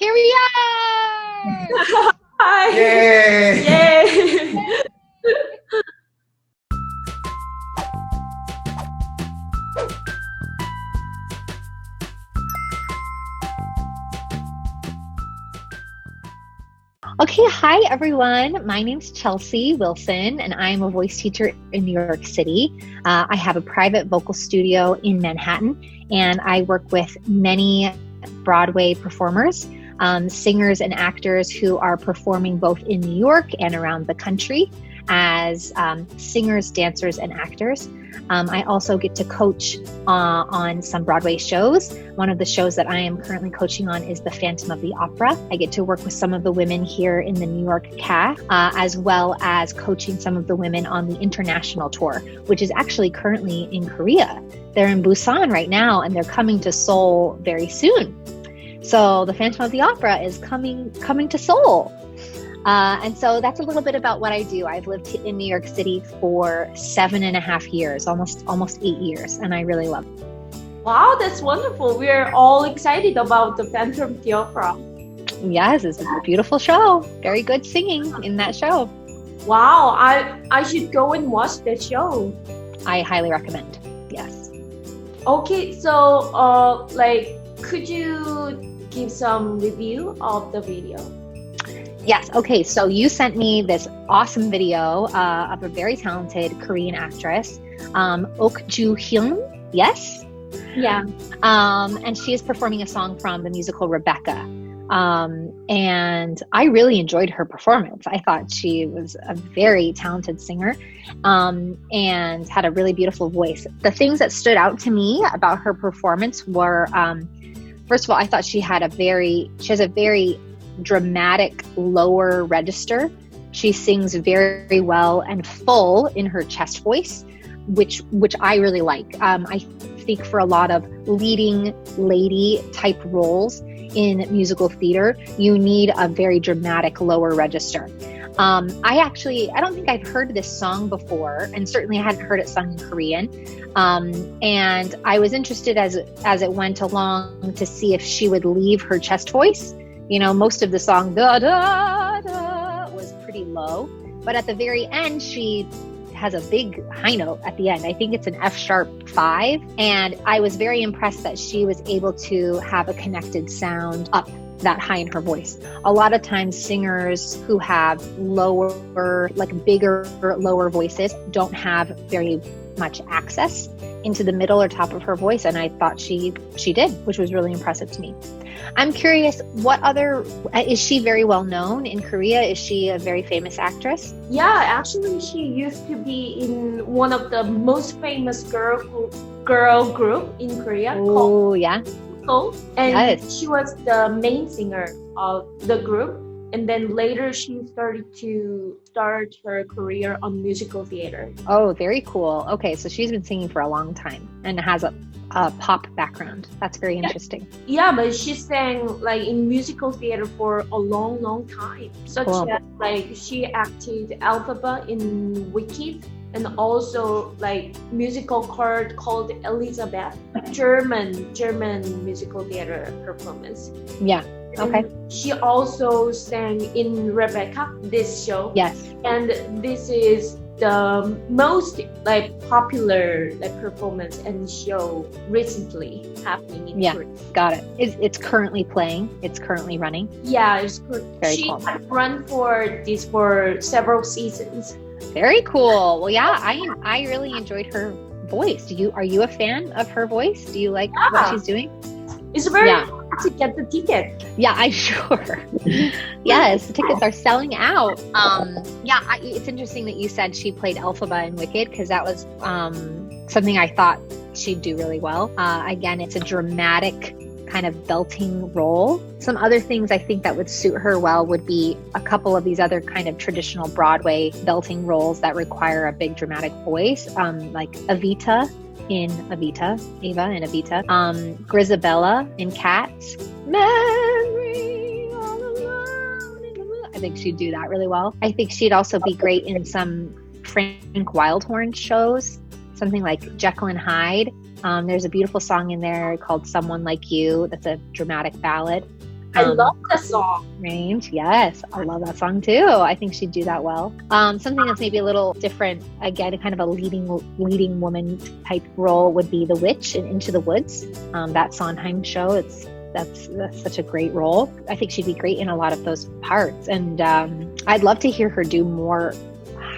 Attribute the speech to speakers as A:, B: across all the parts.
A: Here we are!
B: Hi!
C: Yay!
B: Yay!
A: Okay, hi everyone. My name's Chelsea Wilson, and I'm a voice teacher in New York City. I have a private vocal studio in Manhattan, and I work with many Broadway performers, singers and actors who are performing both in New York and around the country as singers, dancers, and actors. I also get to coach on some Broadway shows. One of the shows that I am currently coaching on is The Phantom of the Opera. I get to work with some of the women here in the New York cast, as well as coaching some of the women on the international tour, which is actually currently in Korea. They're in Busan right now, and they're coming to Seoul very soon. So The Phantom of the Opera is coming to Seoul. And so that's a little bit about what I do. I've lived in New York City for 7.5 years, almost 8 years, and I really love it.
B: Wow, that's wonderful. We're all excited about The Phantom of the Opera.
A: Yes, it's a beautiful show. Very good singing in that show.
B: Wow, I should go and watch that show.
A: I highly recommend. Yes.
B: Okay, so could you give some review of the video?
A: Yes. Okay. So you sent me this awesome video of a very talented Korean actress, Ok Joo-hyun. Yes.
B: Yeah.
A: And she is performing a song from the musical Rebecca. And I really enjoyed her performance. I thought she was a very talented singer, and had a really beautiful voice. The things that stood out to me about her performance were, first of all, I thought she has a very dramatic lower register. She sings very well and full in her chest voice, which I really like. I think for a lot of leading lady type roles in musical theater, you need a very dramatic lower register. I don't think I've heard this song before, and certainly I hadn't heard it sung in Korean. And I was interested as it went along to see if she would leave her chest voice. You know, most of the song da da da was pretty low, but at the very end she has a big high note at the end. I think it's an F-sharp 5, and I was very impressed that she was able to have a connected sound up that high in her voice. A lot of times singers who have bigger lower voices don't have very much access into the middle or top of her voice, and I thought she did, which was really impressive to me. I'm curious, is she very well known in Korea? Is she a very famous actress?
B: Yeah, actually she used to be in one of the most famous girl group in Korea.
A: Oh, yeah.
B: And
A: yes.
B: She was the main singer of the group. And then later she start her career on musical theater.
A: Oh, very cool. Okay, so she's been singing for a long time and has a pop background. That's very interesting.
B: Yeah, but she sang in musical theater for a long time. Such as she acted Elphaba in Wicked, and also musical called Elizabeth, German musical theater performance.
A: Yeah. Okay.
B: And she also sang in Rebecca, this show.
A: Yes.
B: And this is the most popular performance and show recently happening in Korea.
A: Got it. It's currently playing. It's currently running.
B: Yeah, it's good.
A: Very cool.
B: Had run for several seasons.
A: Very cool. Well, yeah, I really enjoyed her voice. Are you a fan of her voice? Do you like what she's doing?
B: It's very hard to get the ticket.
A: Yeah, I'm sure. Yes, the tickets are selling out. It's interesting that you said she played Elphaba in Wicked, because that was something I thought she'd do really well. Again, it's a dramatic kind of belting role. Some other things I think that would suit her well would be a couple of these other kind of traditional Broadway belting roles that require a big dramatic voice, like Eva in Evita, Grisabella in Cats, Mary all alone in the moon. I think she'd do that really well. I think she'd also be great in some Frank Wildhorn shows, something like Jekyll and Hyde. There's a beautiful song in there called Someone Like You that's a dramatic ballad.
B: I love that song.
A: Range, yes. I love that song too. I think she'd do that well. Something that's maybe a little different, again, kind of a leading woman type role would be the witch in Into the Woods. That Sondheim show, that's such a great role. I think she'd be great in a lot of those parts. And I'd love to hear her do more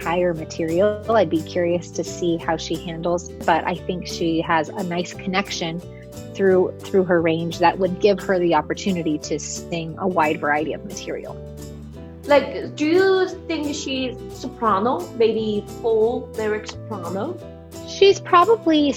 A: higher material. I'd be curious to see how she handles, but I think she has a nice connection through her range that would give her the opportunity to sing a wide variety of material.
B: Like, do you think she's soprano, maybe full lyric soprano?
A: She's probably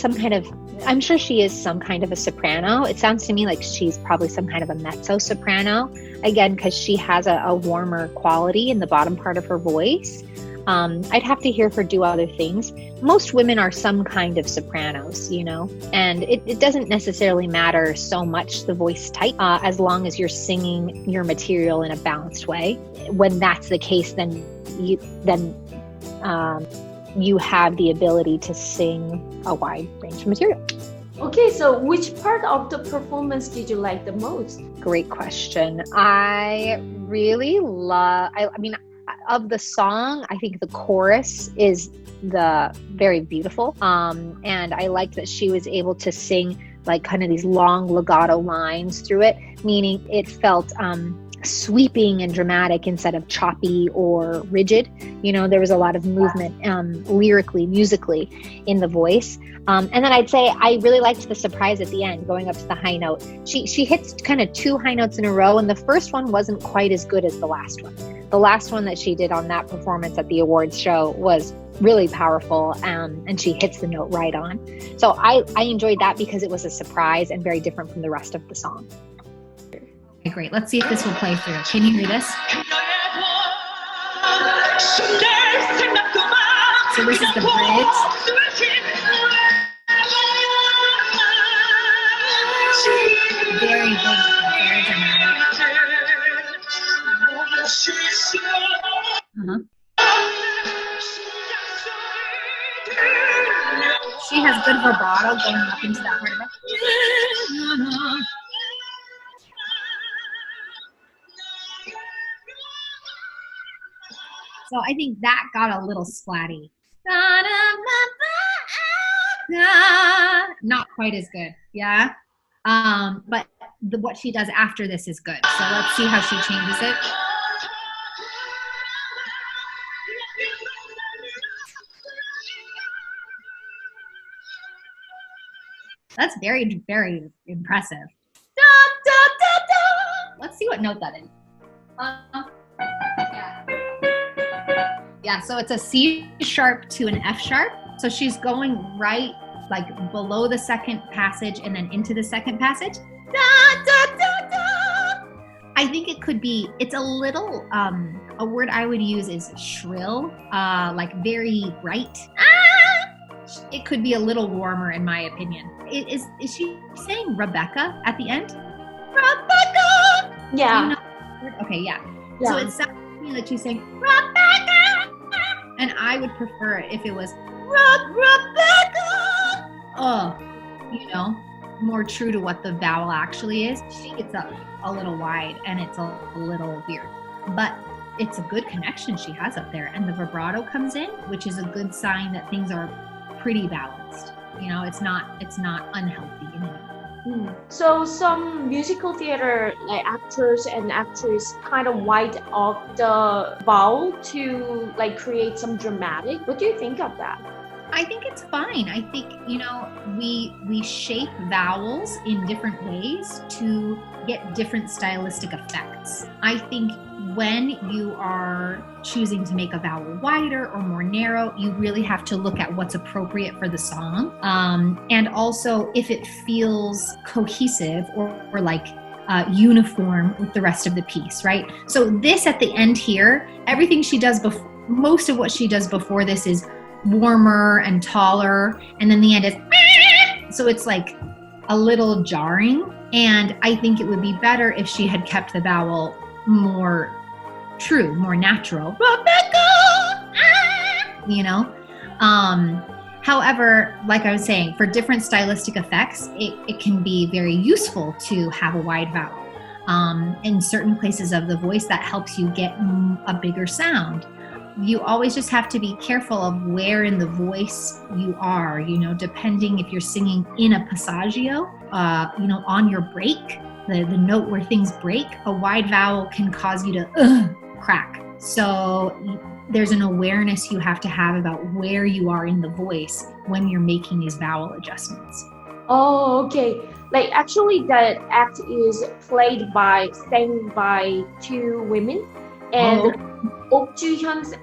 A: I'm sure she is some kind of a soprano. It sounds to me like she's probably some kind of a mezzo soprano, again, because she has a warmer quality in the bottom part of her voice. I'd have to hear her do other things. Most women are some kind of sopranos, and it doesn't necessarily matter so much the voice type, as long as you're singing your material in a balanced way. When that's the case, then you have the ability to sing a wide range of material.
B: Okay, so which part of the performance did you like the most?
A: Great question. I really love, of the song, I think the chorus is very beautiful. And I liked that she was able to sing like kind of these long legato lines through it, meaning it felt sweeping and dramatic instead of choppy or rigid. There was a lot of movement lyrically, musically in the voice. And then I'd say I really liked the surprise at the end, going up to the high note. She hits kind of 2 high notes in a row, and the first one wasn't quite as good as the last one. The last one that she did on that performance at the awards show was really powerful, and she hits the note right on. So I enjoyed that because it was a surprise and very different from the rest of the song.
C: Okay, great. Let's see if this will play through. Can you hear this? So this is the bridge. Very big, very dramatic. She has good vibrato going up into that part of it. So I think that got a little splatty. Not quite as good, yeah? But what she does after this is good. So let's see how she changes it. That's very, very impressive. Da, da, da, da. Let's see what note that is. Yeah, so it's a C sharp to an F sharp. So she's going right like below the second passage and then into the second passage. Da, da, da, da. I think it could be, it's a little, a word I would use is shrill, like very bright. It could be a little warmer in my opinion. Is she saying Rebecca at the end? Rebecca!
B: Yeah.
C: Okay, yeah. So it sounds to me like she's saying Rebecca! And I would prefer it if it was Rebecca! More true to what the vowel actually is. She gets up a little wide and it's a little weird. But it's a good connection she has up there. And the vibrato comes in, which is a good sign that things are pretty balanced. It's not unhealthy anymore.
B: So some musical theater like actors and actresses kind of white off the vowel to like create some dramatic. What do you think of that?
C: I think it's fine. I think, we shape vowels in different ways to get different stylistic effects. I think when you are choosing to make a vowel wider or more narrow, you really have to look at what's appropriate for the song. And also if it feels cohesive or like uniform with the rest of the piece, right? So this at the end here, everything she does before, most of what she does before this is warmer and taller, and then the end is so it's like a little jarring. And I think it would be better if she had kept the vowel more true, more natural. Rebecca! However, like I was saying, for different stylistic effects, it can be very useful to have a wide vowel. in certain places of the voice that helps you get a bigger sound. You always just have to be careful of where in the voice you are, depending if you're singing in a passaggio, on your break, the note where things break, a wide vowel can cause you to crack. So there's an awareness you have to have about where you are in the voice when you're making these vowel adjustments.
B: Oh, okay. Like actually that act is sang by two women, and Ok Ju-hyun's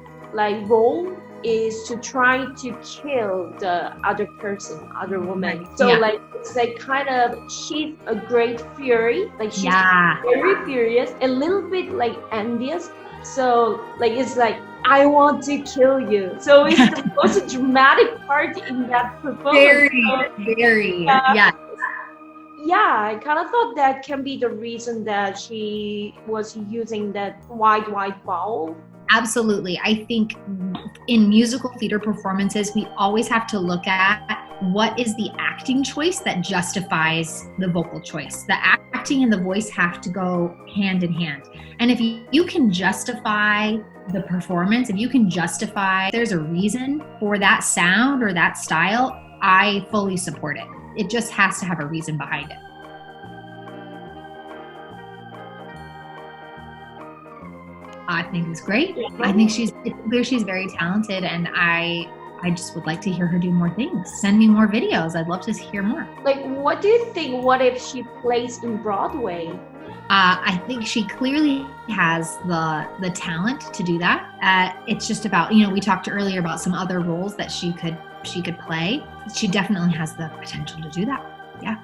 B: role is to try to kill the other woman. So it's kind of, she's a great fury, she's very furious, a little bit envious. So it's I want to kill you. So it's the most dramatic part in that performance.
C: Very.
B: Yeah, I kind of thought that can be the reason that she was using that wide vowel.
C: Absolutely. I think in musical theater performances, we always have to look at what is the acting choice that justifies the vocal choice. The acting and the voice have to go hand in hand. And if you can justify the performance, if you can justify there's a reason for that sound or that style, I fully support it. It just has to have a reason behind it. I think it's great. I think she's very talented, and I just would like to hear her do more things. Send me more videos. I'd love to hear more.
B: What do you think? What if she plays in Broadway?
C: I think she clearly has the talent to do that. It's just about, we talked earlier about some other roles that she could play. She definitely has the potential to do that. Yeah.